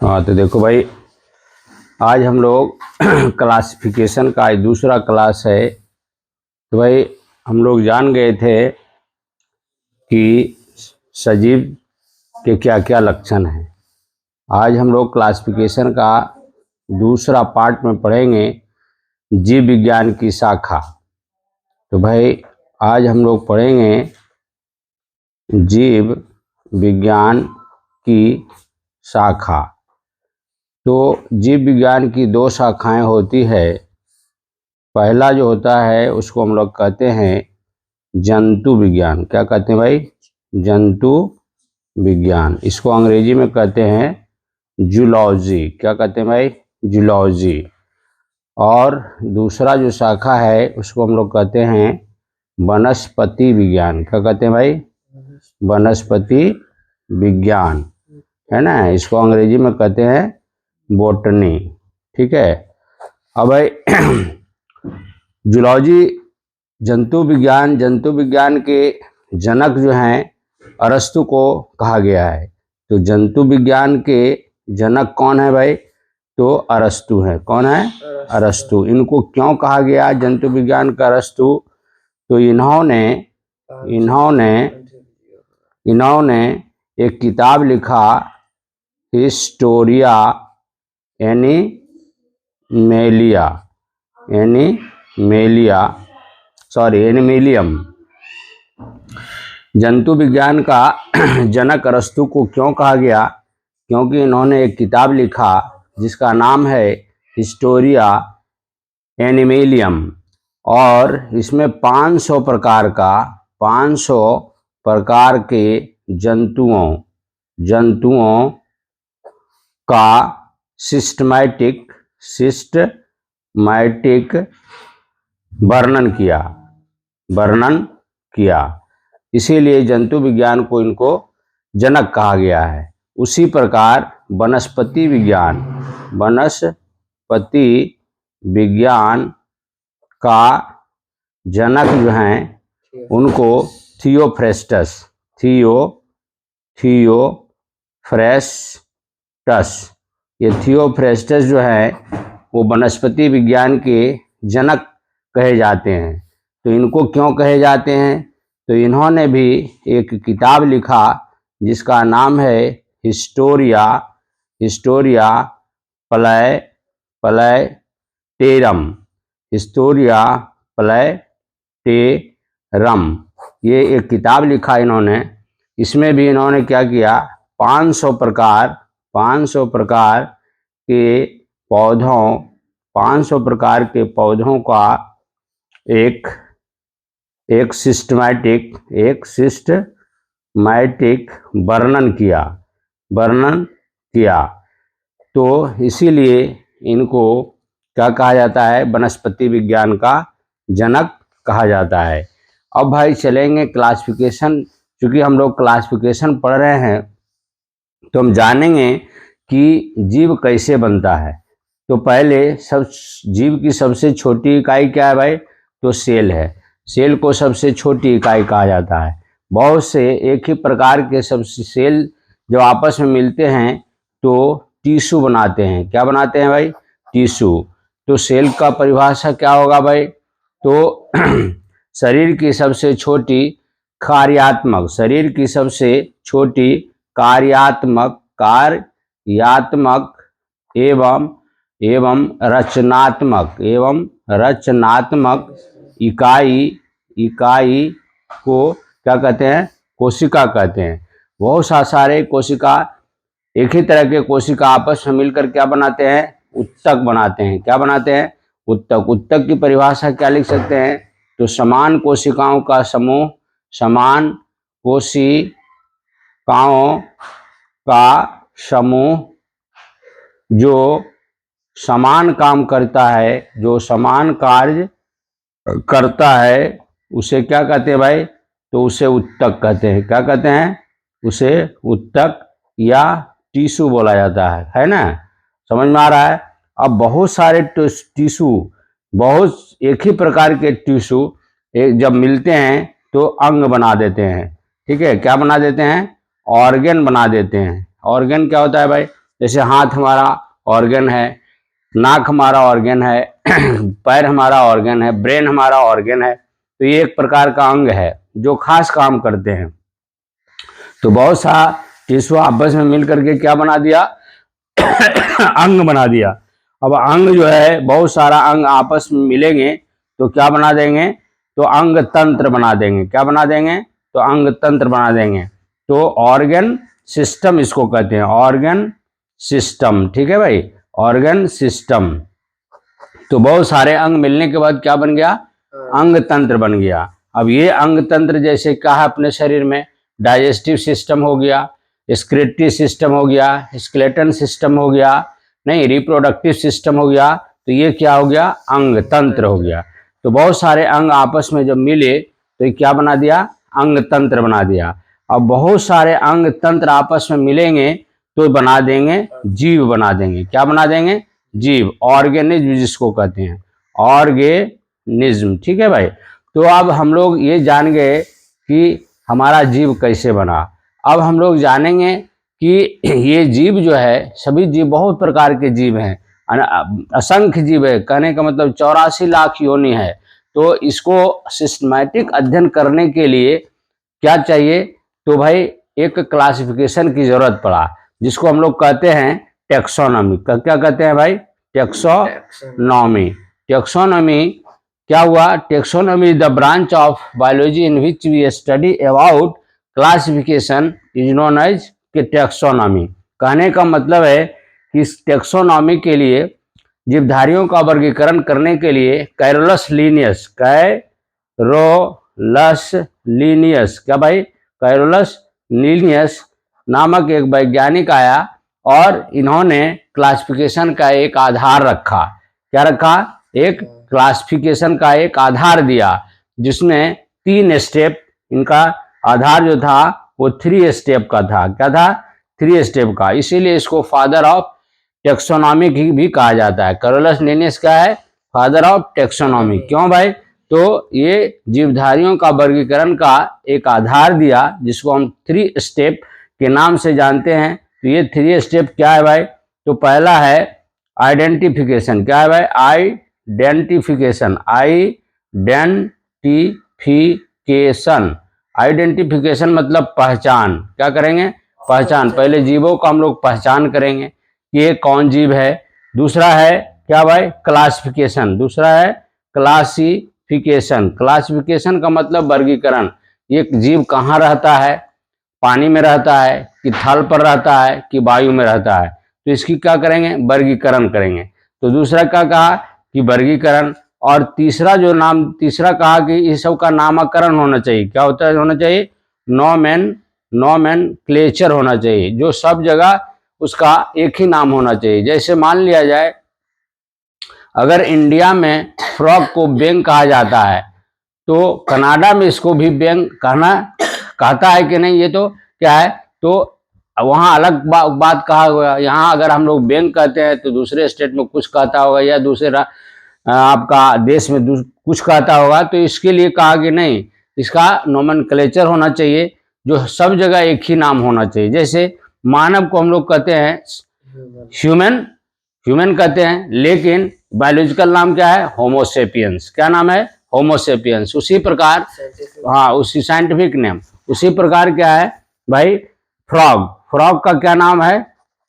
हाँ तो देखो भाई, आज हम लोग क्लासिफिकेशन का दूसरा क्लास है। तो भाई हम लोग जान गए थे कि सजीव के क्या क्या लक्षण हैं। आज हम लोग क्लासिफिकेशन का दूसरा पार्ट में पढ़ेंगे, जीव विज्ञान की शाखा। तो भाई आज हम लोग पढ़ेंगे जीव विज्ञान की शाखा। तो जीव विज्ञान की दो शाखाएं होती है। पहला जो होता है उसको हम लोग कहते हैं जंतु विज्ञान। क्या कहते हैं भाई? जंतु विज्ञान। इसको अंग्रेजी में कहते हैं जूलॉजी। क्या कहते हैं भाई? जूलॉजी। और दूसरा जो शाखा है उसको हम लोग कहते हैं वनस्पति विज्ञान। क्या कहते हैं भाई? वनस्पति विज्ञान, है ना। इसको अंग्रेजी में कहते हैं बोटनी। ठीक है। अब भाई जूलॉजी जंतु विज्ञान के जनक जो हैं अरस्तु को कहा गया है। तो जंतु विज्ञान के जनक कौन है भाई? तो अरस्तु है। कौन है? अरस्तु। इनको क्यों कहा गया जंतु विज्ञान का अरस्तु? तो इन्होंने एक किताब लिखा, हिस्टोरिया एनिमेलियम। जंतु विज्ञान का जनक अरस्तु को क्यों कहा गया? क्योंकि इन्होंने एक किताब लिखा जिसका नाम है हिस्टोरिया एनिमेलियम, और इसमें 500 प्रकार के जंतुओं का सिस्टमैटिक वर्णन किया। इसीलिए जंतु विज्ञान को इनको जनक कहा गया है। उसी प्रकार वनस्पति विज्ञान का जनक जो हैं उनको थियोफ्रेस्टस। ये थियोफ्रेस्टस जो है वो वनस्पति विज्ञान के जनक कहे जाते हैं। तो इनको क्यों कहे जाते हैं? तो इन्होंने भी एक किताब लिखा जिसका नाम है हिस्टोरिया प्लेटेरम। ये एक किताब लिखा इन्होंने। इसमें भी इन्होंने क्या किया? 500 प्रकार के पौधों का एक सिस्टमैटिक वर्णन किया। तो इसीलिए इनको क्या कहा जाता है? वनस्पति विज्ञान का जनक कहा जाता है। अब भाई चलेंगे क्लासिफिकेशन। चूंकि हम लोग क्लासिफिकेशन पढ़ रहे हैं तो हम जानेंगे कि जीव कैसे बनता है। तो पहले जीव की सबसे छोटी इकाई क्या है भाई? तो सेल है। सेल को सबसे छोटी इकाई कहा जाता है। बहुत से एक ही प्रकार के सब सेल जब आपस में मिलते हैं तो टिश्यू बनाते हैं। क्या बनाते हैं भाई? टिश्यू। तो सेल का परिभाषा क्या होगा भाई? तो शरीर की सबसे छोटी कार्यात्मक एवं रचनात्मक इकाई को क्या कहते हैं? कोशिका कहते हैं। बहुत सारे कोशिका, एक ही तरह के कोशिका आपस में मिलकर क्या बनाते हैं? उत्तक बनाते हैं। क्या बनाते हैं? उत्तक की परिभाषा क्या लिख सकते हैं? तो समान कोशिकाओं का समूह जो समान काम करता है, जो समान कार्य करता है, उसे क्या कहते हैं भाई? तो उसे उत्तक कहते हैं। क्या कहते हैं? उसे उत्तक या टिश्यू बोला जाता है ना। समझ में आ रहा है? अब बहुत सारे टिश्यू, एक ही प्रकार के टिश्यू जब मिलते हैं तो अंग बना देते हैं। ठीक है। क्या बना देते हैं? ऑर्गन बना देते हैं। ऑर्गन क्या होता है भाई? जैसे हाथ हमारा ऑर्गन है, नाक हमारा ऑर्गन है, पैर हमारा ऑर्गन है, ब्रेन हमारा ऑर्गन है। तो ये एक प्रकार का अंग है जो खास काम करते हैं। तो बहुत सा टिश्यू आपस में मिल करके क्या बना दिया, अंग बना दिया। अब अंग जो है, बहुत सारा अंग आपस में मिलेंगे तो क्या बना देंगे, तो अंग तंत्र बना देंगे। क्या बना देंगे, तो अंग तंत्र बना देंगे। तो ऑर्गन सिस्टम इसको कहते हैं, ऑर्गन सिस्टम। ठीक है भाई, ऑर्गन सिस्टम। तो बहुत सारे अंग मिलने के बाद क्या बन गया, अंग तंत्र बन गया। अब ये अंग तंत्र जैसे क्या है अपने शरीर में, डाइजेस्टिव सिस्टम हो गया, स्क्रेटरी सिस्टम हो गया, स्केलेटन सिस्टम हो गया, नहीं रिप्रोडक्टिव सिस्टम हो गया। तो ये क्या हो गया, अंग तंत्र हो गया। तो बहुत सारे अंग आपस में जब मिले तो ये क्या बना दिया, अंग तंत्र बना दिया। अब बहुत सारे अंग तंत्र आपस में मिलेंगे तो बना देंगे जीव, बना देंगे। क्या बना देंगे, जीव, ऑर्गेनिज्म जिसको कहते हैं, ऑर्गेनिज्म। ठीक है भाई। तो अब हम लोग ये जान गए कि हमारा जीव कैसे बना। अब हम लोग जानेंगे कि ये जीव जो है, सभी जीव, बहुत प्रकार के जीव हैं, असंख्य जीव है, कहने का मतलब 84 लाख योनि है। तो इसको सिस्टमैटिक अध्ययन करने के लिए क्या चाहिए, तो भाई एक क्लासिफिकेशन की जरूरत पड़ा, जिसको हम लोग कहते हैं टेक्सोनॉमी। क्या कहते हैं भाई, टेक्सोनॉमी। टेक्सोनॉमी क्या हुआ, taxonomy is the branch of biology in which we study about classification is known as taxonomy. कहने का मतलब है कि इस टेक्सोनॉमी के लिए, जीवधारियों का वर्गीकरण करने के लिए कैरोलस लीनियस, कैरोलस लीनियस, क्या भाई, कैरोलस लीनियस नामक एक वैज्ञानिक आया और इन्होंने क्लासिफिकेशन का एक आधार रखा। क्या रखा, एक क्लासिफिकेशन का एक आधार दिया, जिसमें 3 स्टेप, इनका आधार जो था वो 3 स्टेप का था। क्या था, 3 स्टेप का। इसीलिए इसको फादर ऑफ टेक्सोनॉमी भी कहा जाता है। कैरोलस लीनियस क्या है, फादर ऑफ टेक्सोनॉमी। क्यों भाई, तो ये जीवधारियों का वर्गीकरण का एक आधार दिया, जिसको हम 3 स्टेप के नाम से जानते हैं। तो ये 3 स्टेप क्या है भाई, तो पहला है आइडेंटिफिकेशन। क्या है भाई, आइडेंटिफिकेशन, आइडेंटिफिकेशन। आइडेंटिफिकेशन मतलब पहचान। क्या करेंगे, पहचान। पहले जीवों का हम लोग पहचान करेंगे कि ये कौन जीव है। दूसरा है क्या भाई, क्लासिफिकेशन। दूसरा है क्लासिफिकेशन। क्लासिफिकेशन का मतलब वर्गीकरण। ये जीव कहाँ रहता है, पानी में रहता है कि थल पर रहता है कि वायु में रहता है, तो इसकी क्या करेंगे, वर्गीकरण करेंगे। तो दूसरा क्या कहा कि वर्गीकरण। और तीसरा जो नाम, तीसरा कहा कि इस सब का नामकरण होना चाहिए। क्या होता है, होना चाहिए नोमेनक्लेचर होना चाहिए, जो सब जगह उसका एक ही नाम होना चाहिए। जैसे मान लिया जाए, अगर इंडिया में फ्रॉग को बेंग कहा जाता है, तो कनाडा में इसको भी बेंग कहता है कि नहीं, ये तो क्या है, तो वहाँ अलग बात कहा हुआ। यहाँ अगर हम लोग बेंग कहते हैं तो दूसरे स्टेट में कुछ कहता होगा, या दूसरे आपका देश में कुछ कहता होगा। तो इसके लिए कहा कि नहीं, इसका नोमेनक्लेचर होना चाहिए, जो सब जगह एक ही नाम होना चाहिए। जैसे मानव को हम लोग कहते हैं ह्यूमन कहते हैं, लेकिन बायोलॉजिकल नाम क्या है, होमोसेपियंस। क्या नाम है, होमोसेपियंस। उसी प्रकार, हाँ, उसी साइंटिफिक नेम। उसी प्रकार क्या है भाई, फ्रॉग। फ्रॉग का क्या नाम है,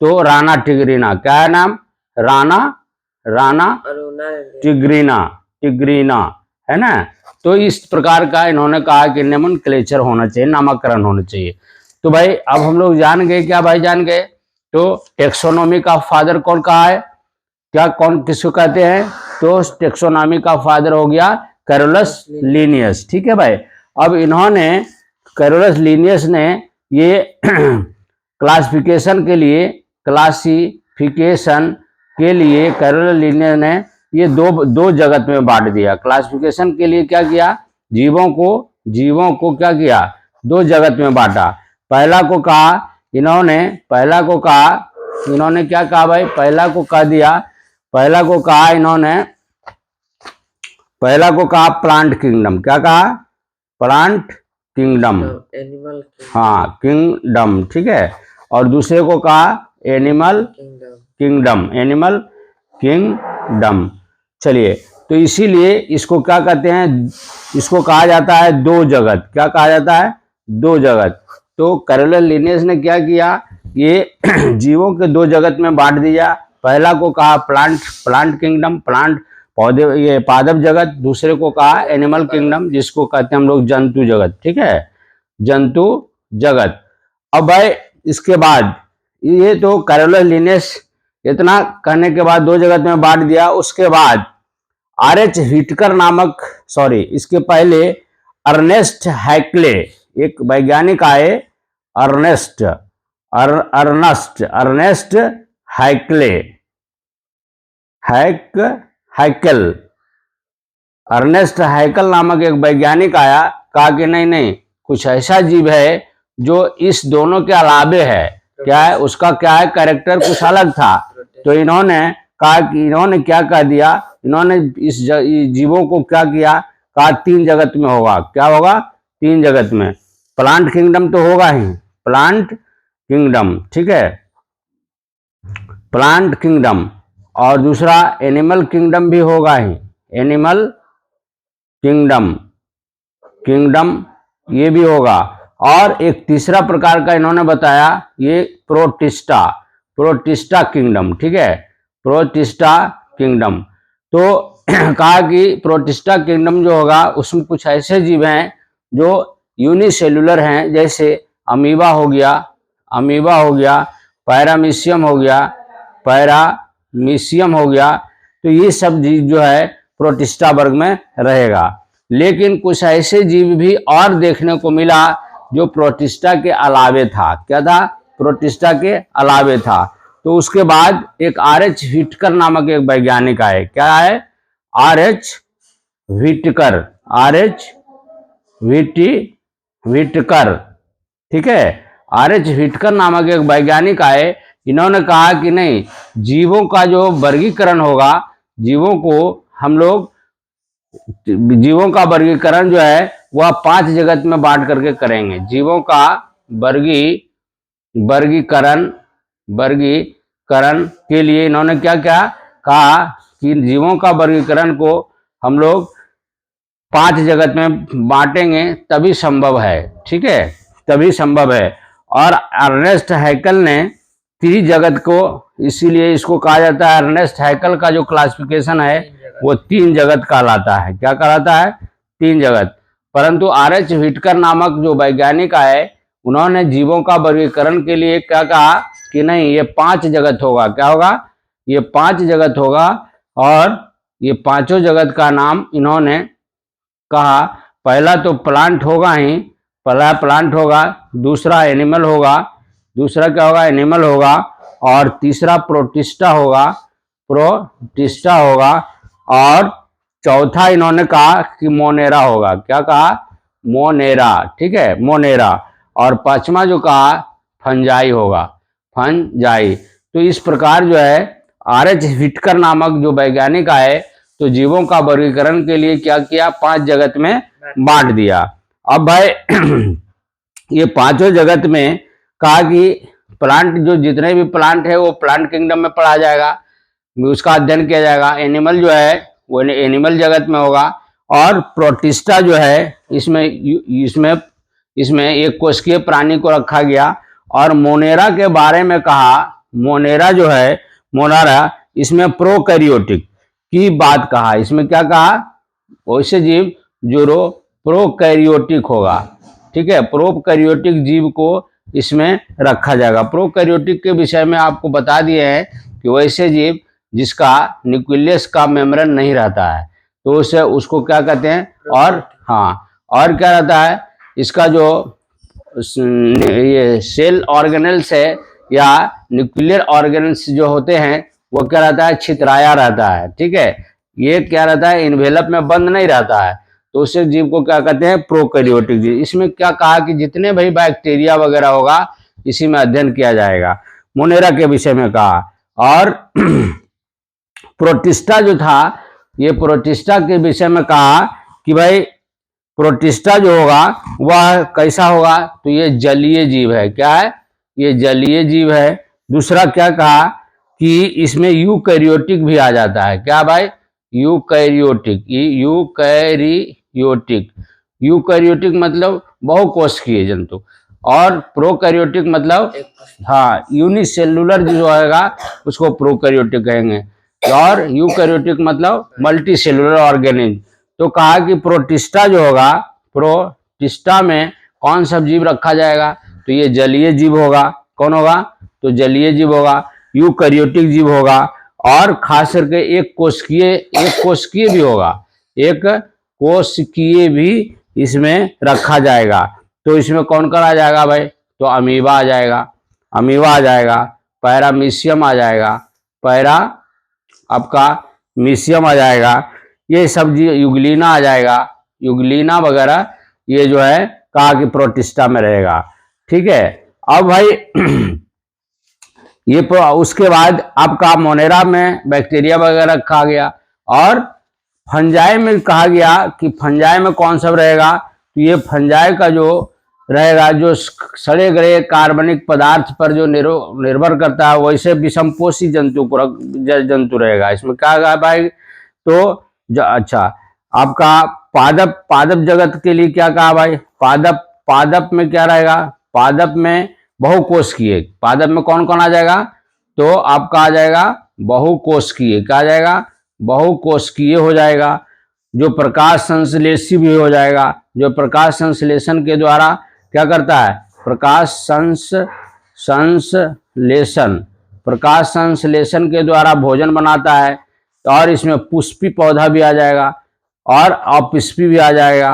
तो राना टिग्रीना। क्या है नाम, राना टिग्रीना है ना। तो इस प्रकार का इन्होंने कहा कि नोमेनक्लेचर होना चाहिए, नामकरण होना चाहिए। तो भाई अब हम लोग जान गए, क्या भाई जान गए, तो टेक्सोनॉमी का फादर कौन कहा है, क्या कौन किसको कहते हैं, तो टेक्सोनॉमी का फादर हो गया कैरोलस लीनियस। ठीक है भाई। अब इन्होंने, कैरोलस लीनियस ने ये क्लासिफिकेशन के लिए कैरोलस लीनियस ने ये दो जगत में बांट दिया। क्लासिफिकेशन के लिए क्या किया, जीवों को क्या किया, 2 जगत में बांटा। पहला को कहा इन्होंने क्या कहा भाई, पहला को कहा प्लांट किंगडम। क्या कहा, प्लांट किंगडम, एनिमल, हाँ, किंगडम। ठीक है। और दूसरे को कहा एनिमल किंगडम, एनिमल किंगडम। चलिए, तो इसीलिए इसको क्या कहते हैं, इसको कहा जाता है दो जगत। क्या कहा जाता है? दो जगत। तो कैरोलन लिनेस ने क्या किया, ये जीवों के दो जगत में बांट दिया। पहला को कहा प्लांट किंगडम, प्लांट पौधे, ये पादप जगत। दूसरे को कहा एनिमल किंगडम, जिसको कहते हैं हम लोग जंतु जगत। ठीक है, जंतु जगत। अब भाई इसके बाद ये तो कैरोलन लिनेस इतना कहने के बाद दो जगत में बांट दिया। उसके बाद आर.एच. व्हिटकर नामक, सॉरी, इसके पहले अर्नेस्ट हैक्ले, एक वैज्ञानिक आए, अर्नेस्ट हैक्ले, हैकल, अर्नेस्ट हैकल नामक एक वैज्ञानिक आया, कहा कि नहीं नहीं, कुछ ऐसा जीव है जो इस दोनों के अलावे है। क्या है उसका, क्या है कैरेक्टर, कुछ अलग था। तो इन्होंने कहा कि, इन्होंने क्या कह दिया, इन्होंने इस जीवों को क्या किया, कहा तीन जगत में होगा। क्या होगा? तीन जगत में। प्लांट किंगडम तो होगा ही, प्लांट किंगडम, ठीक है, प्लांट किंगडम। और दूसरा एनिमल किंगडम भी होगा ही, एनिमल किंगडम ये भी होगा। और एक तीसरा प्रकार का इन्होंने बताया, ये प्रोटिस्टा किंगडम। ठीक है, प्रोटिस्टा किंगडम। तो कहा कि प्रोटिस्टा किंगडम जो होगा उसमें कुछ ऐसे जीव हैं जो यूनिसेलुलर हैं, जैसे अमीबा हो गया, पैरामीशियम हो गया। तो ये सब जीव जो है प्रोटिस्टा वर्ग में रहेगा। लेकिन कुछ ऐसे जीव भी और देखने को मिला जो प्रोटिस्टा के अलावे था। क्या था? प्रोटिस्टा के अलावे था। तो उसके बाद एक आर.एच. व्हिटकर नामक एक वैज्ञानिक आए। क्या है? आर.एच. व्हिटकर, ठीक है, आर.एच. व्हिटकर नामक एक वैज्ञानिक आए। इन्होंने कहा कि नहीं, जीवों का जो वर्गीकरण होगा, जीवों का वर्गीकरण जो है वह 5 जगत में बांट करके करेंगे। जीवों का वर्गीकरण के लिए इन्होंने क्या क्या कहा कि जीवों का वर्गीकरण को हम लोग 5 जगत में बांटेंगे तभी संभव है। ठीक है, तभी संभव है। और अर्नेस्ट हैकल ने 3 जगत को, इसीलिए इसको कहा जाता है, अर्नेस्ट हैकल का जो क्लासिफिकेशन है वो 3 जगत कहलाता है। क्या कहलाता है? 3 जगत। परंतु आर.एच. व्हिटकर नामक जो वैज्ञानिक आए, उन्होंने जीवों का वर्गीकरण के लिए क्या कहा कि नहीं, ये 5 जगत होगा। क्या होगा? ये 5 जगत होगा। और ये पांचों जगत का नाम इन्होंने कहा, पहला तो प्लांट होगा ही, पहला प्लांट होगा, दूसरा एनिमल होगा, दूसरा क्या होगा? एनिमल होगा। और तीसरा प्रोटिस्टा होगा। और चौथा इन्होंने कहा कि मोनेरा होगा। क्या कहा? मोनेरा। ठीक है, मोनेरा। और पांचवा जो कहा फंजाई होगा, फंजाई। तो इस प्रकार जो है आर.एच. व्हिटकर नामक जो वैज्ञानिक आए, तो जीवों का वर्गीकरण के लिए क्या किया? 5 जगत में बांट दिया। अब भाई ये पांचों जगत में कहा कि प्लांट, जो जितने भी प्लांट है वो प्लांट किंगडम में पढ़ा जाएगा, उसका अध्ययन किया जाएगा। एनिमल जो है वो एनिमल जगत में होगा। और प्रोटिस्टा जो है इसमें एक कोशिकीय प्राणी को रखा गया। और मोनेरा के बारे में कहा, मोनेरा जो है, मोनेरा इसमें प्रोकैरियोटिक की बात कहा। इसमें क्या कहा? वैसे जीव जो प्रोकैरियोटिक होगा। ठीक है, प्रोकैरियोटिक जीव को इसमें रखा जाएगा। प्रोकैरियोटिक के विषय में आपको बता दिए हैं कि वैसे जीव जिसका न्यूक्लियस का मेम्ब्रेन नहीं रहता है, तो उसे उसको क्या कहते हैं? और हाँ, और क्या रहता है? इसका जो ये सेल ऑर्गेनल्स है या न्यूक्लियर ऑर्गेनल्स जो होते हैं, वो क्या रहता है? छितराया रहता है। ठीक है, ये क्या रहता है? इन्वेलप में बंद नहीं रहता है। तो उस जीव को क्या कहते हैं? प्रोकैरियोटिक जीव। इसमें क्या कहा कि जितने भी बैक्टीरिया वगैरह होगा इसी में अध्ययन किया जाएगा। मोनेरा के विषय में कहा। और प्रोटिस्टा जो था, ये प्रोटिस्टा के विषय में कहा कि भाई प्रोटिस्टा जो होगा वह कैसा होगा? तो ये जलीय जीव है। क्या है? ये जलीय जीव है। दूसरा क्या कहा कि इसमें यूकैरियोटिक भी आ जाता है। क्या भाई? यूकैरियोटिक। यूकैरियोटिक, यूकैरियोटिक मतलब बहुकोशिकीय जंतु, और प्रोकैरियोटिक मतलब हाँ यूनिसेलुलर जो होगा उसको प्रोकैरियोटिक कहेंगे, और यूकैरियोटिक मतलब मल्टी सेलुलर ऑर्गेनिज्म। तो कहा कि प्रोटिस्टा जो होगा, प्रोटिस्टा में कौन सा जीव रखा जाएगा? तो ये जलीय जीव होगा। कौन होगा? तो जलीय जीव होगा, यूकैरियोटिक जीव होगा, और खास करके एक कोशिकीय भी होगा, एक कोशिकीय भी इसमें रखा जाएगा। तो इसमें कौन कौन आ जाएगा भाई? तो अमीबा आ जाएगा, अमीबा आ जाएगा, पैरामीशियम आ जाएगा, पैरा आपका मीशियम आ जाएगा, ये सब युगलीना आ जाएगा, युगलीना वगैरह ये जो है कहा कि प्रोटिस्टा में रहेगा। ठीक है। अब भाई ये उसके बाद आपका मोनेरा में बैक्टीरिया वगैरह रखा गया, और फंजाई में कहा गया कि फंजाई में कौन सा रहेगा? तो ये फंजाई का जो रहेगा, जो सड़े गले कार्बनिक पदार्थ पर जो निर्भर करता है, वैसे विषमपोषी जंतु रहेगा। इसमें क्या कहा भाई? तो अच्छा, आपका पादप जगत के लिए क्या कहा भाई? पादप में क्या रहेगा? पादप में बहुकोशिकीय। पादप में कौन कौन आ जाएगा? तो आपका आ जाएगा बहुकोशिकीय। क्या आ जाएगा? बहुकोशिकीय हो जाएगा, जो प्रकाश संश्लेषी भी हो जाएगा, जो प्रकाश संश्लेषण के द्वारा क्या करता है? प्रकाश संश्लेषण के द्वारा भोजन बनाता है। और इसमें पुष्पी पौधा भी आ जाएगा, और अपुष्पी भी आ जाएगा,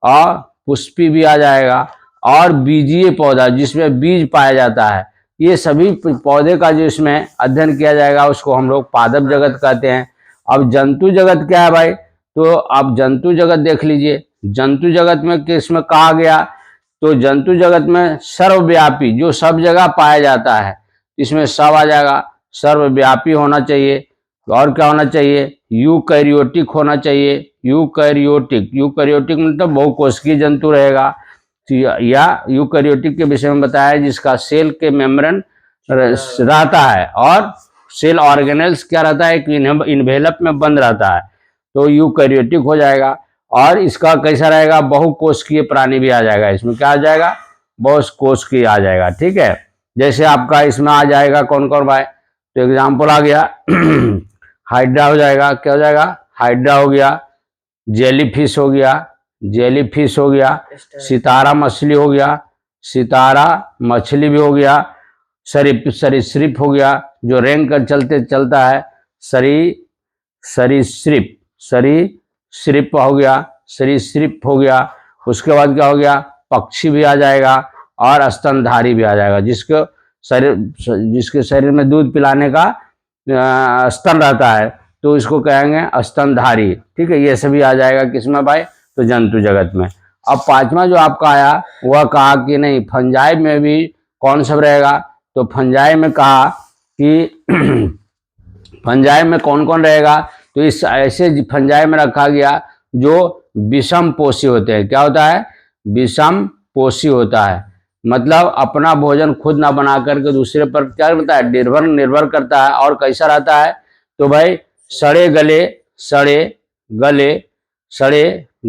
अपुष्पी भी आ जाएगा, और बीजीय पौधा जिसमें बीज पाया जाता है। ये सभी पौधे का जो इसमें अध्ययन किया जाएगा उसको हम लोग पादप जगत कहते हैं। अब जंतु जगत क्या है भाई? तो आप जंतु जगत देख लीजिए। जंतु जगत में किसमें कहा गया? तो जंतु जगत में सर्वव्यापी, जो सब जगह पाया जाता है, इसमें सब आ जाएगा। सर्वव्यापी होना चाहिए, और क्या होना चाहिए? यूकैरियोटिक होना चाहिए। यूकैरियोटिक मतलब बहुकोशिकीय जंतु रहेगा, या यूकैरियोटिक के विषय में बताया जिसका सेल के मेम्ब्रेन रहता है, और सेल ऑर्गेनेल्स क्या रहता है? इन्वेलप में बंद रहता है, तो यूकैरियोटिक हो जाएगा। और इसका कैसा रहेगा? बहुकोशिकीय प्राणी भी आ जाएगा। इसमें क्या आ जाएगा? बहुकोशिकीय आ जाएगा। ठीक है। जैसे आपका इसमें आ जाएगा कौन कौन भाई? तो एग्जाम्पल आ गया हाइड्रा हो जाएगा। क्या हो जाएगा? हाइड्रा हो गया, जेलीफिश हो गया, जेलीफिश हो गया, सितारा मछली हो गया, सितारा मछली भी हो गया, सरीसृप हो गया, जो रेंग कर चलता है, सरीसृप हो गया, सरीसृप हो गया। उसके बाद क्या हो गया? पक्षी भी आ जाएगा, और स्तनधारी भी आ जाएगा, जिसके शरीर में दूध पिलाने का स्तन रहता है, तो इसको कहेंगे स्तनधारी। ठीक है। ये सभी आ जाएगा किसमें भाई? तो जंतु जगत में। अब पांचवा जो आपका आया वह कहा कि नहीं फंजाई में भी कौन सब रहेगा? तो फंजाई में कहा कि फंजाई में कौन कौन रहेगा? तो इस ऐसे फंजाई में रखा गया जो विषम पोषी होते हैं। क्या होता है? विषम पोषी होता है, मतलब अपना भोजन खुद ना बना करके दूसरे पर क्या होता है? निर्भर करता है। और कैसा रहता है? तो भाई सड़े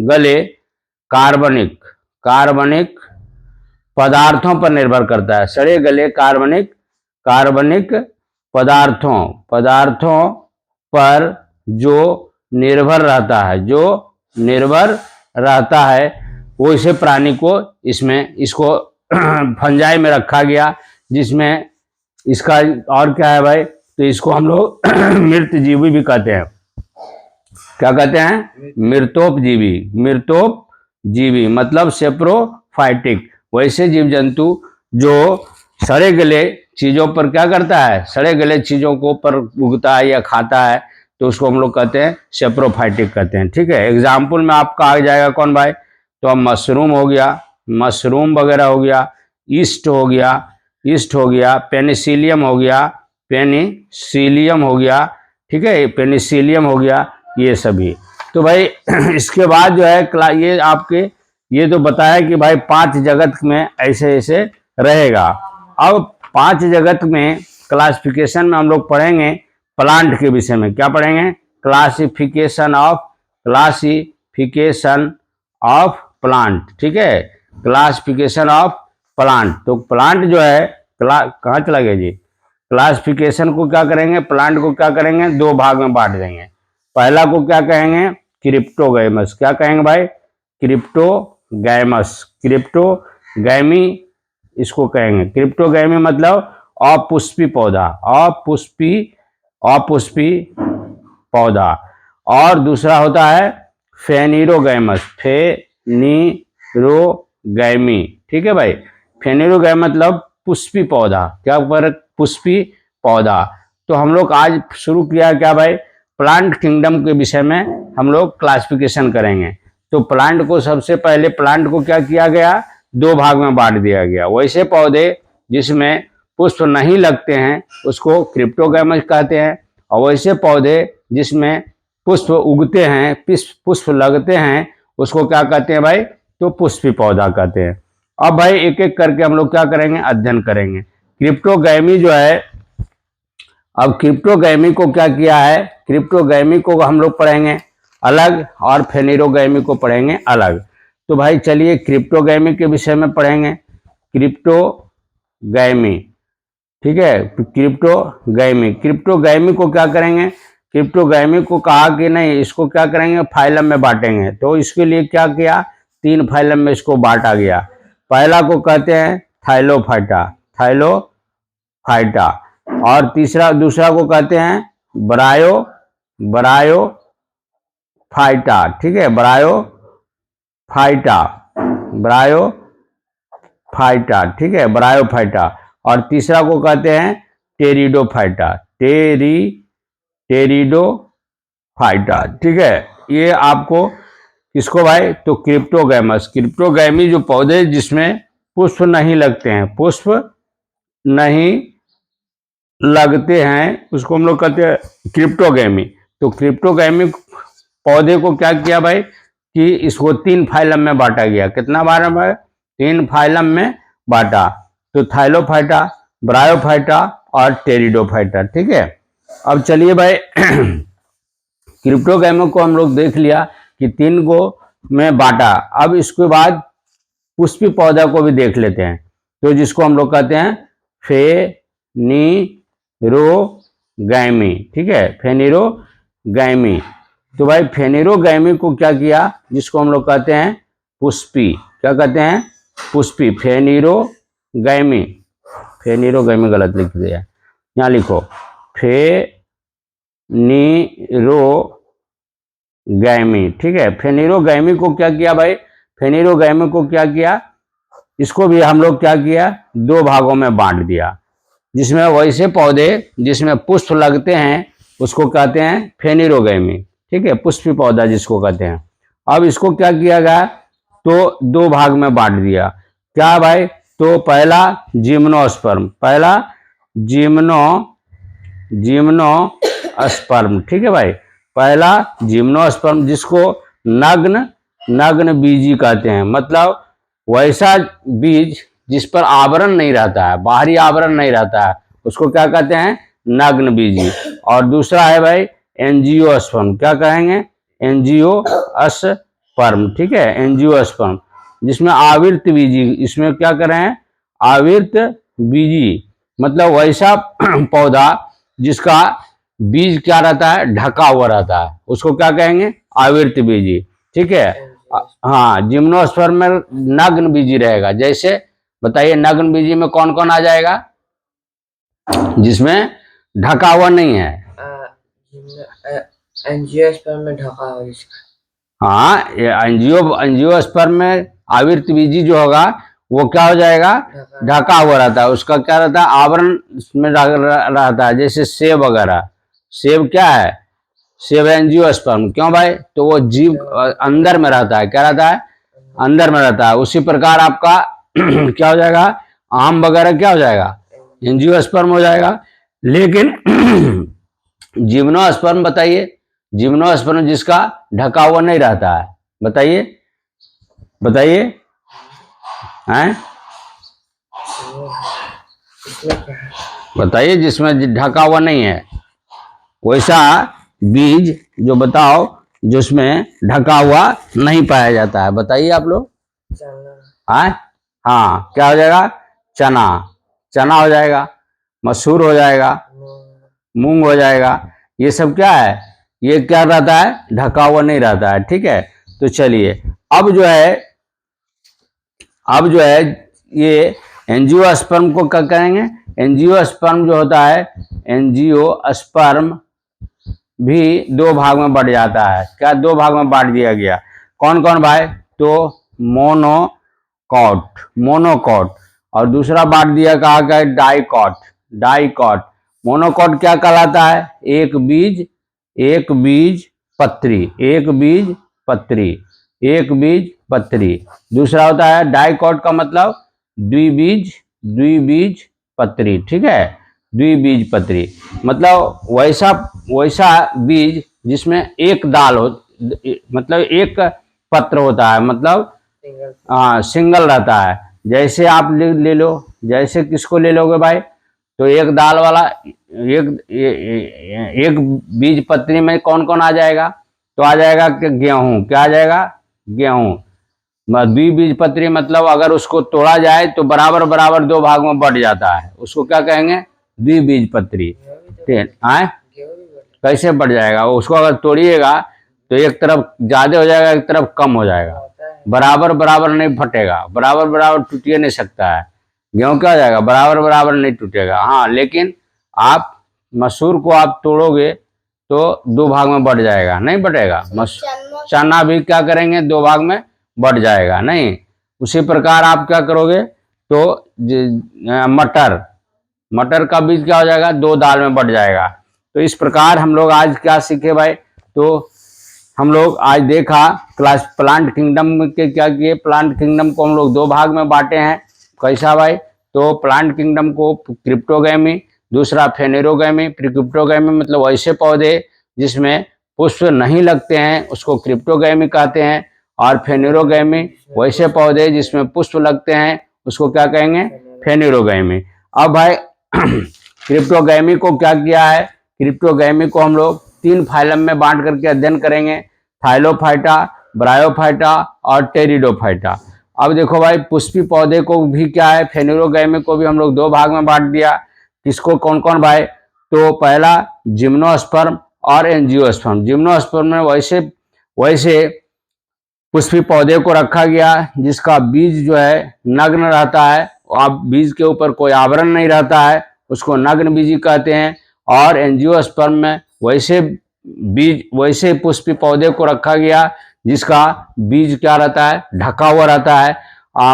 गले कार्बनिक पदार्थों पर निर्भर करता है। सड़े गले कार्बनिक पदार्थों पर जो निर्भर रहता है वो इसे प्राणी को इसको फंजाई में रखा गया, जिसमें इसका और क्या है भाई? तो इसको हम लोग मृतजीवी भी कहते हैं। क्या कहते हैं? मृतोपजीवी मतलब सेप्रोफाइटिक। वैसे जीव जंतु जो सड़े गले चीजों पर क्या करता है? सड़े गले चीजों को पर उगता है या खाता है, तो उसको हम लोग कहते हैं सेप्रोफाइटिक कहते हैं। ठीक है। एग्जाम्पल में आपका आ जाएगा कौन भाई? तो अब मशरूम हो गया, मशरूम वगैरह हो गया, ईस्ट हो गया, पेनिसिलियम हो गया, ठीक है, पेनिसिलियम हो गया, ये सभी। तो भाई इसके बाद जो है ये आपके ये तो बताया कि भाई 5 जगत में ऐसे ऐसे रहेगा। अब 5 जगत में क्लासिफिकेशन में हम लोग पढ़ेंगे प्लांट के विषय में। क्या पढ़ेंगे? Classification of plant. ठीक है, क्लासिफिकेशन ऑफ प्लांट। तो प्लांट जो है कहाँ चला गया जी? क्लासिफिकेशन को क्या करेंगे, प्लांट को क्या करेंगे, दो भाग में बांट देंगे। पहला को क्या कहेंगे? क्रिप्टोगैमस। क्या कहेंगे भाई? क्रिप्टोगैमस, क्रिप्टोगैमी इसको कहेंगे। क्रिप्टोगैमी मतलब अपुष्पी पौधा, अपुष्पी पौधा। और दूसरा होता है फेनिरोगैमस, फेनिरोगैमी। ठीक है भाई, फेनिरोगैमी मतलब पुष्पी पौधा। क्या पर? पुष्पी पौधा। तो हम लोग आज शुरू किया क्या भाई? प्लांट किंगडम के विषय में हम लोग क्लासिफिकेशन करेंगे। तो प्लांट को सबसे पहले प्लांट को क्या किया गया? दो भाग में बांट दिया गया। वैसे पौधे जिसमें पुष्प नहीं लगते हैं उसको क्रिप्टोगैमस कहते हैं, और वैसे पौधे जिसमें पुष्प उगते हैं, पुष्प लगते हैं, उसको क्या कहते हैं भाई? तो पुष्पी पौधा कहते हैं। अब भाई एक एक करके हम लोग क्या करेंगे? अध्ययन करेंगे। क्रिप्टोगैमी जो है, अब क्रिप्टोगैमी को क्या किया है? क्रिप्टोगैमी को हम लोग पढ़ेंगे अलग और फेनिरोगैमी को पढ़ेंगे अलग। तो भाई चलिए क्रिप्टोगैमी के विषय में पढ़ेंगे। क्रिप्टोगैमी, ठीक है, क्रिप्टोगैमी को क्या करेंगे? क्रिप्टोगैमी को कहा कि नहीं, इसको क्या करेंगे? फाइलम में बांटेंगे। तो इसके लिए क्या किया? 3 फाइलम में इसको बांटा गया। पहला को कहते हैं थाइलोफाइटा, और दूसरा को कहते हैं ब्रायोफाइटा। ठीक है, ब्रायोफाइटा, ठीक है, ब्रायोफाइटा। और तीसरा को कहते हैं टेरिडोफाइटा, टेरिडोफाइटा। ठीक है, ये आपको किसको भाई? तो क्रिप्टोगैमी जो पौधे जिसमें पुष्प नहीं लगते हैं, उसको हम लोग कहते हैं क्रिप्टोगैमी। तो क्रिप्टोगैमी पौधे को क्या किया भाई कि इसको 3 फाइलम में बांटा गया। कितना बार में? 3 फाइलम में बांटा। तो थाइलोफाइटा, ब्रायोफाइटा और टेरिडोफाइटा। ठीक है, अब चलिए भाई क्रिप्टोगैमी को हम लोग देख लिया कि 3 को में बांटा। अब इसके बाद पुष्पी पौधा को भी देख लेते हैं, तो जिसको हम लोग कहते हैं फेनिरोगैमी। ठीक है, फेनिरोगैमी। तो भाई फेनिरोगैमी को क्या किया? जिसको हम लोग कहते हैं पुष्पी। क्या कहते हैं? पुष्पी। फेनिरोगैमी गलत लिख दिया, यहाँ लिखो फेनिरोगैमी। ठीक है, फेनिरोगैमी को क्या किया भाई? फेनिरोगैमी को क्या किया? इसको भी हम लोग क्या किया? 2 भागों में बांट दिया। जिसमें वैसे पौधे जिसमें पुष्प लगते हैं उसको कहते हैं फेनिरोगैमी। ठीक है, पुष्पी पौधा जिसको कहते हैं। अब इसको क्या किया गया? तो 2 भाग में बांट दिया। क्या भाई? तो पहला जिम्नोस्पर्म, जिम्नोस्पर्म। ठीक है भाई, पहला जिम्नोस्पर्म जिसको नग्न बीजी कहते हैं। मतलब वैसा बीज जिस पर आवरण नहीं रहता है, बाहरी आवरण नहीं रहता है, उसको क्या कहते हैं? नग्न बीजी। और दूसरा है भाई एंजियोस्पर्म। क्या कहेंगे? एंजियोस्पर्म। ठीक है, एंजियोस्पर्म जिसमें आवृत बीजी। इसमें क्या कर रहे हैं? आवृत बीजी मतलब वैसा पौधा जिसका बीज क्या रहता है? ढका हुआ रहता है, उसको क्या कहेंगे? आवृत बीजी। ठीक है, हाँ, जिम्नोस्पर्म में नग्न बीजी रहेगा। जैसे बताइए नग्न बीजी में कौन कौन आ जाएगा? जिसमें ढका हुआ नहीं है। एंजियोस्पर्म में ढका हुआ जिसका। हाँ, एंजियोस्पर्म में आवृत बीजी जो होगा वो क्या हो जाएगा? ढका हुआ रहता है। उसका क्या रहता है? आवरण में रहता है। जैसे सेब वगैरह, सेब क्या है? सेब एंजियोस्पर्म। क्यों भाई? तो वो जीव अंदर में रहता है। क्या रहता है? अंदर में रहता है। उसी प्रकार आपका क्या हो जाएगा? आम वगैरह क्या हो जाएगा? एंजियोस्पर्म हो जाएगा। लेकिन जिम्नोस्पर्म बताइए, जिम्नोस्पर्म जिसका ढका हुआ नहीं रहता है, बताइए हैं? इसमें क्या है? बताइए, जिसमें ढका हुआ नहीं है, वैसा बीज जो बताओ जिसमें ढका हुआ नहीं पाया जाता है। बताइए आप लोग। चना। हाँ हाँ, क्या हो जाएगा? चना। चना हो जाएगा, मसूर हो जाएगा, मूंग। मूंग हो जाएगा। ये सब क्या है? ये क्या रहता है? ढका हुआ नहीं रहता है। ठीक है, तो चलिए अब जो है, अब जो है ये एंजियोस्पर्म को क्या करेंगे? एंजियोस्पर्म जो होता है, एंजियोस्पर्म भी दो भाग में बढ़ जाता है। क्या दो भाग में बांट दिया गया? कौन कौन भाई? तो मोनोकॉट, मोनोकॉट, और दूसरा बांट दिया कहा गया डाइकॉट, डाइकॉट। मोनोकॉट क्या कहलाता है? एक बीज, एक बीज पत्री, एक बीज पत्री, एक बीज पत्री। दूसरा होता है डाइकॉट का मतलब द्विबीज, द्विबीज पत्री। ठीक है, द्विबीज पत्री मतलब वैसा वैसा बीज जिसमें एक दाल हो, मतलब एक पत्र होता है, मतलब सिंगल। सिंगल रहता है। जैसे आप ले लो, जैसे किसको ले लोगे भाई? तो एक दाल वाला, एक बीज पत्री में कौन कौन आ जाएगा? तो आ जाएगा कि गेहूं। क्या आ जाएगा? गेहूं। द्विबीज पत्री मतलब अगर उसको तोड़ा जाए तो बराबर बराबर दो भाग में बढ़ जाता है, उसको क्या कहेंगे? द्विबीज पत्री। ठीक है, कैसे बढ़ जाएगा? उसको अगर तोड़िएगा तो एक तरफ ज्यादा हो जाएगा, एक तरफ कम हो जाएगा, बराबर बराबर नहीं फटेगा, बराबर बराबर टूटिए नहीं सकता है। गेहूं क्या हो जाएगा? बराबर बराबर नहीं टूटेगा। हाँ, लेकिन आप मसूर को आप तोड़ोगे तो दो भाग में बढ़ जाएगा, नहीं बढ़ेगा। चना भी क्या करेंगे? दो भाग में बढ़ जाएगा, नहीं। उसी प्रकार आप क्या करोगे? तो मटर, मटर का बीज क्या हो जाएगा? दो दाल में बढ़ जाएगा। तो इस प्रकार हम लोग आज क्या सीखे भाई? तो हम लोग आज देखा क्लास प्लांट किंगडम के क्या किए, प्लांट किंगडम को हम लोग दो भाग में बांटे हैं। कैसा भाई? तो प्लांट किंगडम को क्रिप्टोगैमी, दूसरा फेनेरोगैमी। क्रिप्टोगैमी मतलब ऐसे पौधे जिसमें पुष्प नहीं लगते हैं, उसको क्रिप्टोगैमी कहते हैं। और फेनेरोगैमी वैसे पौधे जिसमें पुष्प लगते हैं, उसको क्या कहेंगे? फेनेरोगैमी। अब भाई क्रिप्टोगैमी को क्या किया है? क्रिप्टोगैमी को हम लोग तीन फाइलम में बांट करके अध्ययन करेंगे, थाइलोफाइटा, ब्रायोफाइटा और टेरिडोफाइटा। अब देखो भाई, पुष्पी पौधे को भी क्या है, फेनेरोगैमी को भी हम लोग दो भाग में बांट दिया। किसको? कौन कौन भाई? तो पहला जिम्नोस्पर्म और एंजियोस्पर्म। जिम्नोस्पर्म में वैसे वैसे पुष्पी पौधे को रखा गया जिसका बीज जो है नग्न रहता है, आप बीज के ऊपर कोई आवरण नहीं रहता है, उसको नग्न बीजी कहते हैं। और एंजियोस्पर्म में वैसे बीज, वैसे पुष्पी पौधे को रखा गया जिसका बीज क्या रहता है? ढका हुआ रहता है,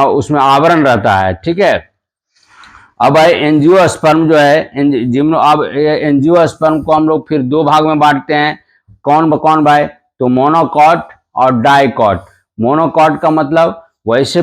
उसमें आवरण रहता है। ठीक है। अब भाई एंजियोस्पर्म जो है, जिम्नो, अब एंजियोस्पर्म को हम लोग फिर दो भाग में बांटते हैं। कौन कौन भाई? तो मोनोकॉट और डाइकॉट। मोनोकॉट का मतलब वैसे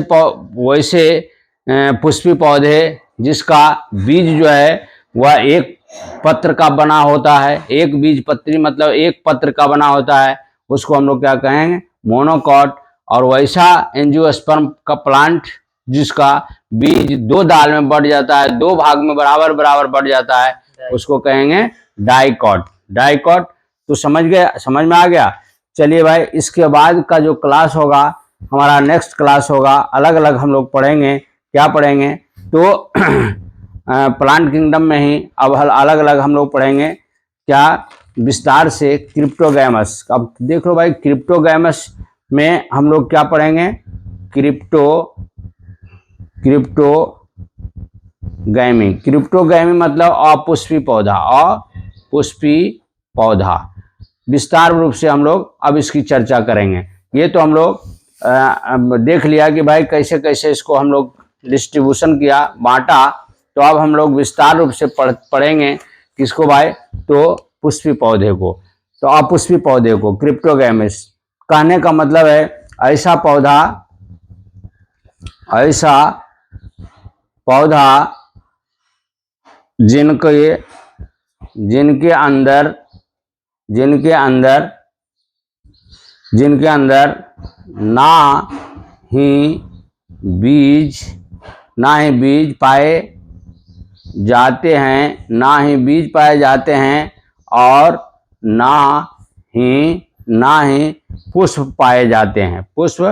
पुष्पी पौधे जिसका बीज जो है वह एक पत्र का बना होता है, एक बीज पत्री मतलब एक पत्र का बना होता है, उसको हम लोग क्या कहेंगे? मोनोकॉट। और वैसा एंजियोस्पर्म का प्लांट जिसका बीज दो दाल में बढ़ जाता है, दो भाग में बराबर बराबर बढ़ जाता है, उसको कहेंगे डाइकॉट। डाइकॉट। तो समझ गए? समझ में आ गया? चलिए भाई, इसके बाद का जो क्लास होगा, हमारा नेक्स्ट क्लास होगा, अलग अलग हम लोग पढ़ेंगे। क्या पढ़ेंगे? तो प्लांट किंगडम में ही अब अलग अलग हम लोग पढ़ेंगे क्या विस्तार से क्रिप्टोगैमस। अब देख लो भाई, क्रिप्टोगैमस में हम लोग क्या पढ़ेंगे? क्रिप्टोगैमी। क्रिप्टोगैमी मतलब अपुष्पी पौधा, अपुष्पी पौधा। विस्तार रूप से हम लोग अब इसकी चर्चा करेंगे। ये तो हम लोग देख लिया कि भाई कैसे कैसे इसको हम लोग डिस्ट्रीब्यूशन किया, बांटा। तो अब हम लोग विस्तार रूप से पढ़ेंगे किसको भाई? तो पुष्पी पौधे को। तो अपुष्पी पौधे को क्रिप्टोगैमिस कहने का मतलब है ऐसा पौधा, ऐसा पौधा जिनके अंदर ना ही बीज पाए जाते हैं, ना ही बीज पाए जाते हैं और ना ही पुष्प पाए जाते हैं। पुष्प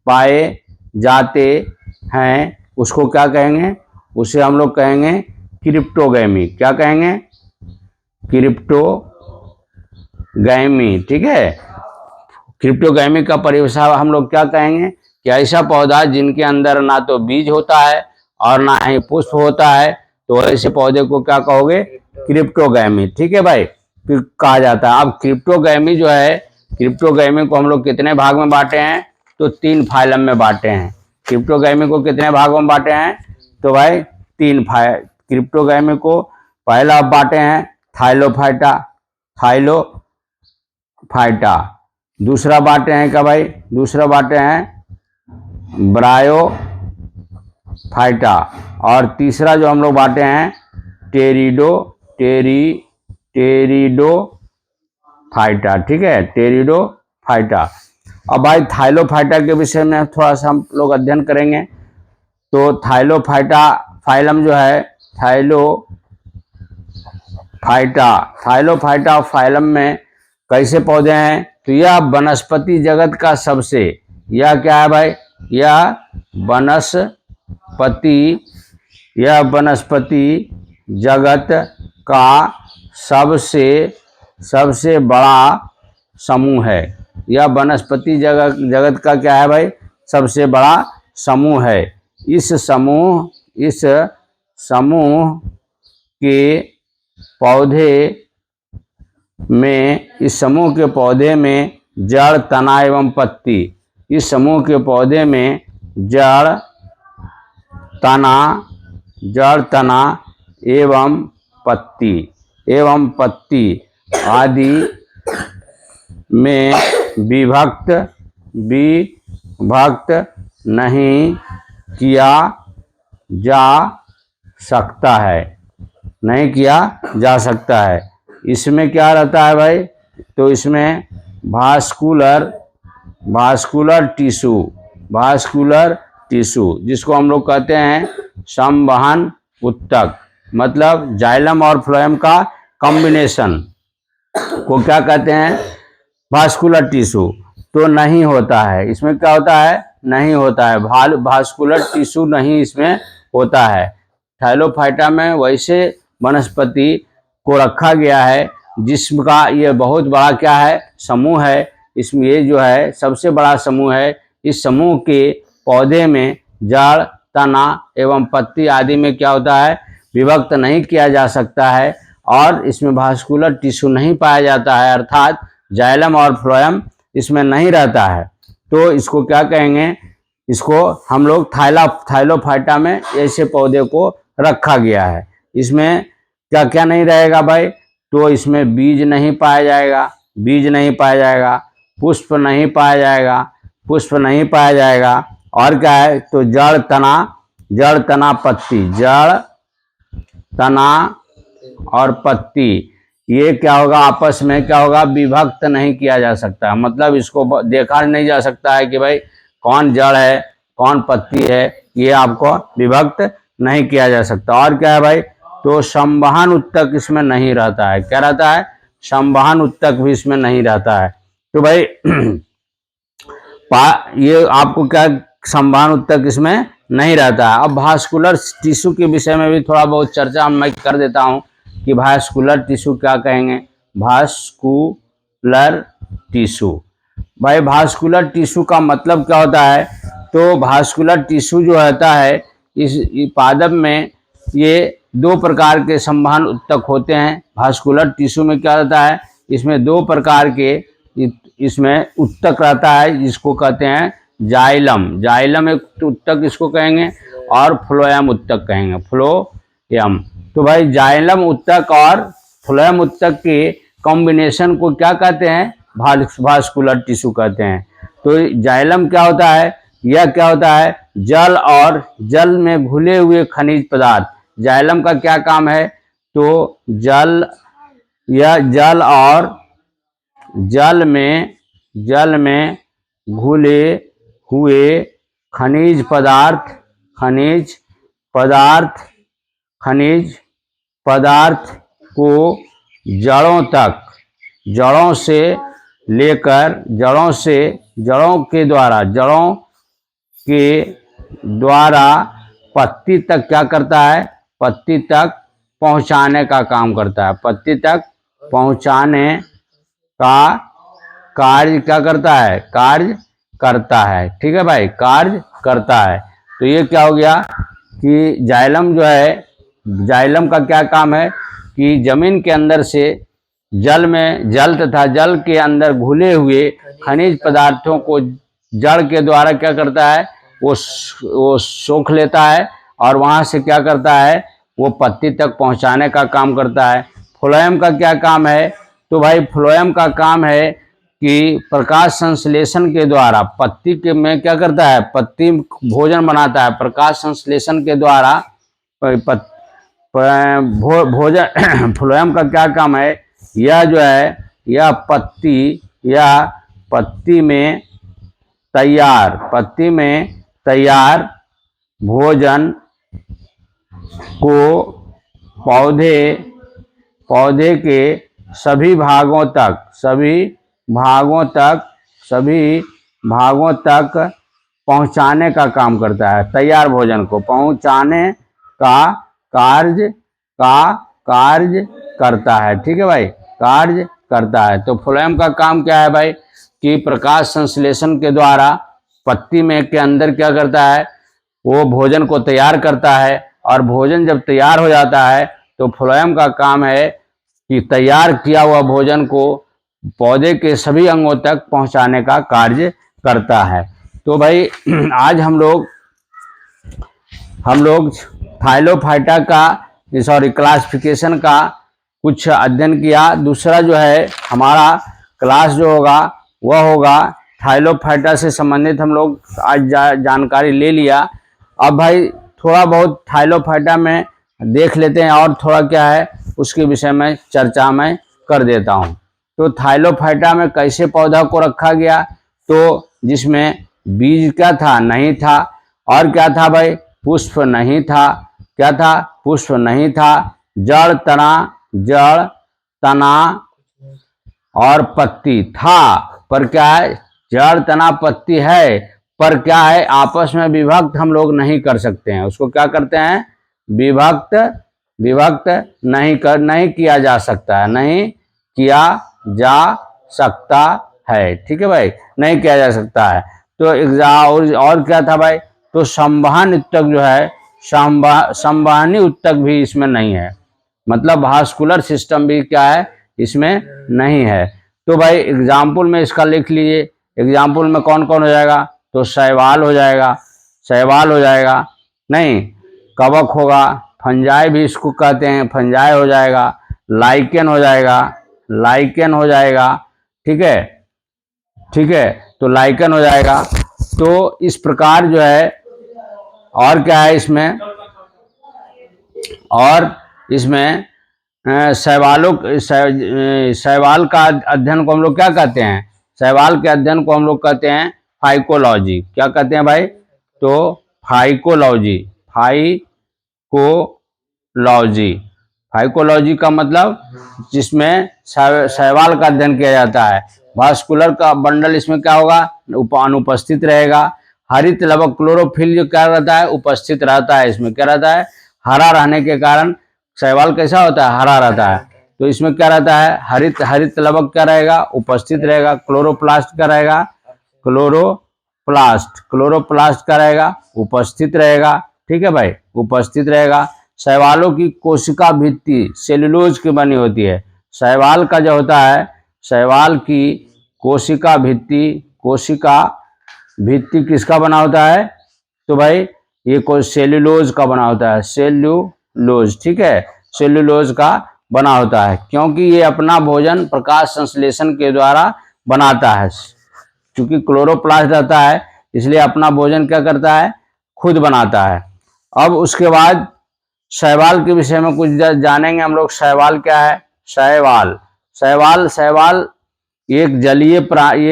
पाए जाते हैं उसको क्या कहेंगे? उसे हम लोग कहेंगे क्रिप्टोगैमी। क्या कहेंगे? क्रिप्टोगैमी। ठीक है, क्रिप्टोगैमी का परिभाषा हम लोग क्या कहेंगे कि ऐसा पौधा जिनके अंदर ना तो बीज होता है और ना ही पुष्प होता है, तो ऐसे पौधे को क्या कहोगे? क्रिप्टोगैमी। ठीक है भाई, फिर कहा जाता है। अब क्रिप्टोगैमी जो है, क्रिप्टोगैमी को हम लोग कितने भाग में बांटे हैं? तो 3 फाइलम में बांटे हैं। क्रिप्टोगैमी को कितने भागों में बांटे हैं? तो भाई 3 क्रिप्टोगैमी को पहला बांटे हैं थाइलोफाइटा, थाइलोफाइटा। दूसरा बांटे हैं क्या भाई? दूसरा बांटे हैं ब्रायोफाइटा। और तीसरा जो हम लोग बांटे हैं टेरिडोफाइटा। ठीक है, टेरिडोफाइटा। अब भाई थाइलोफाइटा के विषय में थोड़ा सा हम लोग अध्ययन करेंगे। तो थाइलोफाइटा फाइलम जो है, थाइलोफाइटा फाइलम में कैसे पौधे हैं? तो यह वनस्पति जगत का सबसे, यह क्या है भाई? यह वनस्पति जगत का सबसे बड़ा समूह है। यह वनस्पति जगत का क्या है भाई? सबसे बड़ा समूह है। इस समूह के पौधे में जड़, तना एवं पत्ती। इस समूह के पौधे में जड़, तना एवं पत्ती आदि में विभक्त नहीं किया जा सकता है। नहीं किया जा सकता है। इसमें क्या रहता है भाई? तो इसमें भास्कुलर टिश्यू जिसको हम लोग कहते हैं संवहन उत्तक, मतलब जाइलम और फ्लोएम का कॉम्बिनेशन को क्या कहते हैं? Vascular tissue. तो नहीं होता है इसमें। क्या होता है? नहीं होता है। भास्कुलर टिश्यू नहीं इसमें होता है। थाइलोफाइटा में वैसे वनस्पति को रखा गया है जिसका ये बहुत बड़ा क्या है? समूह है। इसमें ये जो है सबसे बड़ा समूह है। इस समूह के पौधे में जड़, तना एवं पत्ती आदि में क्या होता है? विभक्त नहीं किया जा सकता है। और इसमें भास्कुलर टिश्यू नहीं पाया जाता है, अर्थात जाइलम और फ्लोएम इसमें नहीं रहता है। तो इसको क्या कहेंगे? इसको हम लोग थाइलोफाइटा में ऐसे पौधे को रखा गया है। इसमें क्या क्या नहीं रहेगा भाई? तो इसमें बीज नहीं पाया जाएगा, पुष्प नहीं पाया जाएगा, और क्या है? तो जड़, तना पत्ती, जड़, तना और पत्ती ये क्या होगा? आपस में क्या होगा? विभक्त नहीं किया जा सकता। मतलब इसको देखा नहीं जा सकता है कि भाई कौन जड़ है, कौन पत्ती है, ये आपको विभक्त नहीं किया जा सकता। और क्या है भाई? तो संवहन उत्तक इसमें नहीं रहता है। क्या रहता है? संवहन उत्तक भी इसमें नहीं रहता है। तो भाई ये आपको क्या, संवहन उत्तक इसमें नहीं रहता है। अब भास्कुलर टिश्यू के विषय में भी थोड़ा बहुत चर्चा मैं कर देता हूँ कि भास्कुलर टिश्यू क्या कहेंगे? भास्कुलर टिश्यू भाई, भास्कुलर टिश्यू का मतलब क्या होता है? तो भास्कुलर टिश्यू जो रहता है इस पादप में ये 2 प्रकार के संवहन उत्तक होते हैं। भास्कुलर टिश्यू में क्या रहता है? इसमें 2 प्रकार के इसमें उत्तक रहता है जिसको कहते हैं जाइलम एक उत्तक इसको कहेंगे, और फ्लोएम उत्तक कहेंगे, फ्लोएम। तो भाई जाइलम उत्तक और फ्लोएम उत्तक के कॉम्बिनेशन को क्या कहते हैं? भास्कुलर टिश्यू कहते हैं। तो जाइलम क्या होता है? यह क्या होता है? जल और जल में घुले हुए खनिज पदार्थ। जाइलम का क्या काम है? तो जल और जल में घुले हुए खनिज पदार्थ खनिज पदार्थ को जड़ों तक, जड़ों से लेकर जड़ों के द्वारा पत्ती तक क्या करता है, पत्ती तक पहुंचाने का काम करता है। पत्ती तक पहुंचाने का कार्य क्या करता है, कार्य करता है। ठीक है भाई, कार्य करता है। तो ये क्या हो गया कि जाइलम जो है, जाइलम का क्या काम है कि जमीन के अंदर से जल तथा जल के अंदर घुले हुए खनिज पदार्थों को जड़ के द्वारा क्या करता है, वो सोख लेता है और वहां से क्या करता है, वो पत्ती तक पहुंचाने का काम करता है। फ्लोएम का क्या काम है, तो भाई फ्लोएम का काम है कि प्रकाश संश्लेषण के द्वारा पत्ती के में क्या करता है, पत्ती भोजन बनाता है। प्रकाश संश्लेषण के द्वारा भोजन फ्लोएम का क्या काम है, यह जो है, यह पत्ती में तैयार भोजन को पौधे के सभी भागों तक पहुंचाने का काम करता है। तैयार भोजन को पहुंचाने का कार्य करता है। ठीक है भाई, कार्य करता है। तो फ्लोएम का काम क्या है भाई कि प्रकाश संश्लेषण के द्वारा पत्ती में के अंदर क्या करता है, वो भोजन को तैयार करता है। और भोजन जब तैयार हो जाता है तो फ्लोएम का काम है कि तैयार किया हुआ भोजन को पौधे के सभी अंगों तक पहुंचाने का कार्य करता है। तो भाई आज हम लोग थाइलोफाइटा का क्लासिफिकेशन का कुछ अध्ययन किया। दूसरा जो है हमारा क्लास जो होगा वह होगा थाइलोफाइटा से संबंधित हम लोग आज जानकारी ले लिया। अब भाई थोड़ा बहुत थाइलोफाइटा में देख लेते हैं और थोड़ा क्या है उसके विषय में चर्चा मैं कर देता हूं। तो थाइलोफाइटा में कैसे पौधा को रखा गया, तो जिसमें बीज क्या था, नहीं था। और क्या था भाई, पुष्प नहीं था। क्या था, पुष्प नहीं था। जड़ तना और पत्ती था, पर क्या है, जड़ तना पत्ती है, पर क्या है, आपस में विभक्त हम लोग नहीं कर सकते हैं। उसको क्या करते हैं, विभक्त नहीं किया जा सकता है, नहीं किया जा सकता है। ठीक है भाई, नहीं किया जा सकता है। तो एग्जाम और क्या था भाई, तो संवहन ऊतक जो है, संवहनी ऊतक भी इसमें नहीं है। मतलब वास्कुलर सिस्टम भी क्या है, इसमें नहीं है। तो भाई एग्जाम्पल में इसका लिख लीजिए। एग्जाम्पल में कौन कौन हो जाएगा, तो शैवाल हो जाएगा, नहीं, कवक होगा, फंजाई भी इसको कहते हैं, फंजाई हो जाएगा, लाइकेन हो जाएगा। ठीक है, तो लाइकेन हो जाएगा। तो इस प्रकार जो है, और क्या है इसमें, और इसमें शैवाल का अध्ययन को हम लोग क्या कहते हैं, शैवाल के अध्ययन को हम लोग कहते हैं फाइकोलॉजी। क्या कहते हैं भाई, तो फाइकोलॉजी का मतलब जिसमें शैवाल का अध्ययन किया जाता है। वास्कुलर का बंडल इसमें क्या होगा, अनुपस्थित रहेगा। हरित लवक क्लोरोफिल जो क्या रहता है, उपस्थित रहता है। इसमें क्या रहता है, हरा रहने के कारण शैवाल कैसा होता है, हरा रहता है। तो इसमें क्या रहता है, हरित लवक क्या रहेगा, उपस्थित रहेगा। क्लोरोप्लास्ट क्या रहेगा, क्लोरोप्लास्ट क्या रहेगा, उपस्थित रहेगा। ठीक है भाई, उपस्थित रहेगा। शैवालों की कोशिका भित्ति सेल्यूलोज की बनी होती है। शैवाल का जो होता है, शैवाल की कोशिका भित्ति किसका बना होता है, तो भाई ये कोई सेल्यूलोज का बना होता है, सेल्यूलोज। ठीक है, सेल्यूलोज का बना होता है, क्योंकि ये अपना भोजन प्रकाश संश्लेषण के द्वारा बनाता है। क्योंकि क्लोरोप्लास्ट रहता है, इसलिए अपना भोजन क्या करता है, खुद बनाता है। अब उसके बाद शैवाल के विषय में कुछ जानेंगे हम लोग। शैवाल क्या है, शैवाल एक जलीय ये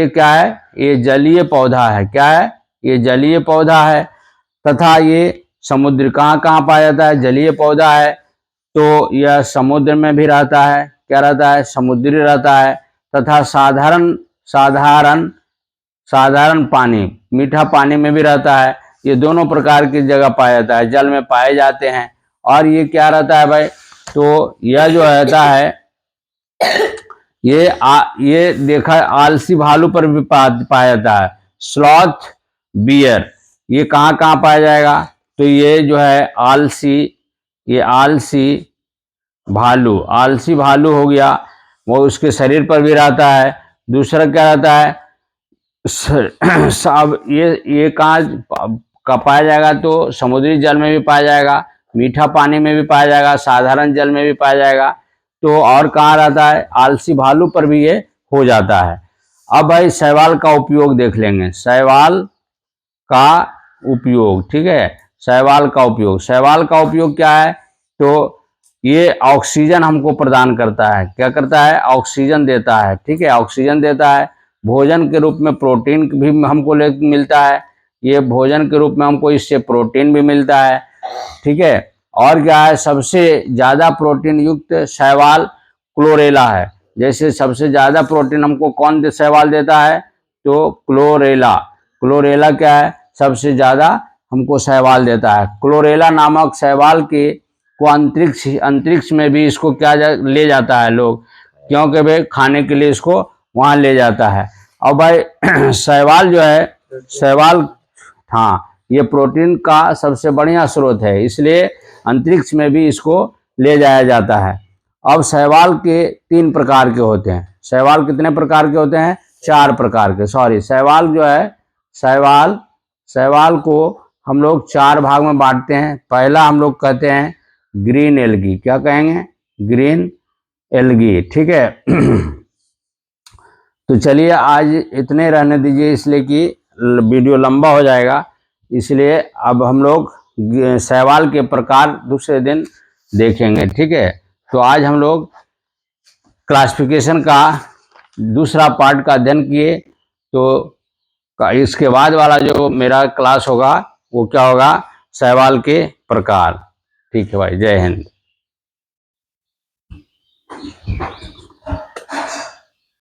क्या है, ये जलीय पौधा है। क्या है, ये जलीय पौधा है, तथा ये समुद्र कहाँ कहाँ पाया जाता है? जलीय पौधा है तो यह समुद्र में भी रहता है, क्या रहता है? समुद्री रहता है। तथा साधारण साधारण साधारण पानी, मीठा पानी में भी रहता है। ये दोनों प्रकार की जगह पाया जाता है, जल में पाए जाते हैं। और ये क्या रहता है भाई? तो यह जो रहता है ये देखा आलसी भालू पर भी पाया जाता है। स्लॉथ बियर ये कहाँ कहाँ पाया जाएगा? तो ये जो है ये आलसी भालू हो गया, वो उसके शरीर पर भी रहता है। दूसरा क्या रहता है? सब ये कहाँ का पाया जाएगा? तो समुद्री जल में भी पाया जाएगा, मीठा पानी में भी पाया जाएगा, साधारण जल में भी पाया जाएगा। तो और कहाँ रहता है? आलसी भालू पर भी ये हो जाता है। अब भाई शैवाल का उपयोग देख लेंगे। शैवाल का उपयोग, ठीक है, शैवाल का उपयोग क्या है? तो ये ऑक्सीजन हमको प्रदान करता है। क्या करता है? ऑक्सीजन देता है, ठीक है, ऑक्सीजन देता है। भोजन के रूप में प्रोटीन भी हमको मिलता है। ये भोजन के रूप में हमको इससे प्रोटीन भी मिलता है, ठीक है। और क्या है? सबसे ज़्यादा प्रोटीन युक्त शैवाल क्लोरेला है। जैसे सबसे ज़्यादा प्रोटीन हमको कौन शैवाल देता है? तो क्लोरेला क्या है? सबसे ज़्यादा हमको शैवाल देता है। क्लोरेला नामक शैवाल को अंतरिक्ष में भी इसको ले जाता है लोग, क्योंकि भाई खाने के लिए इसको वहाँ ले जाता है। और भाई शैवाल जो है, हाँ, ये प्रोटीन का सबसे बढ़िया स्रोत है, इसलिए अंतरिक्ष में भी इसको ले जाया जाता है। अब शैवाल के 3 प्रकार के होते हैं। शैवाल कितने प्रकार के होते हैं? 4 प्रकार के। सॉरी, शैवाल जो है, शैवाल को हम लोग 4 भाग में बांटते हैं। पहला हम लोग कहते हैं ग्रीन एल्गी। क्या कहेंगे? ग्रीन एल्गी, ठीक है। तो चलिए आज इतने रहने दीजिए, इसलिए कि वीडियो लंबा हो जाएगा। इसलिए अब हम लोग शैवाल के प्रकार दूसरे दिन देखेंगे, ठीक है। तो आज हम लोग क्लासिफिकेशन का दूसरा पार्ट का अध्ययन किए। तो इसके बाद वाला जो मेरा क्लास होगा वो क्या होगा? शैवाल के प्रकार। ठीक है भाई, जय हिंद।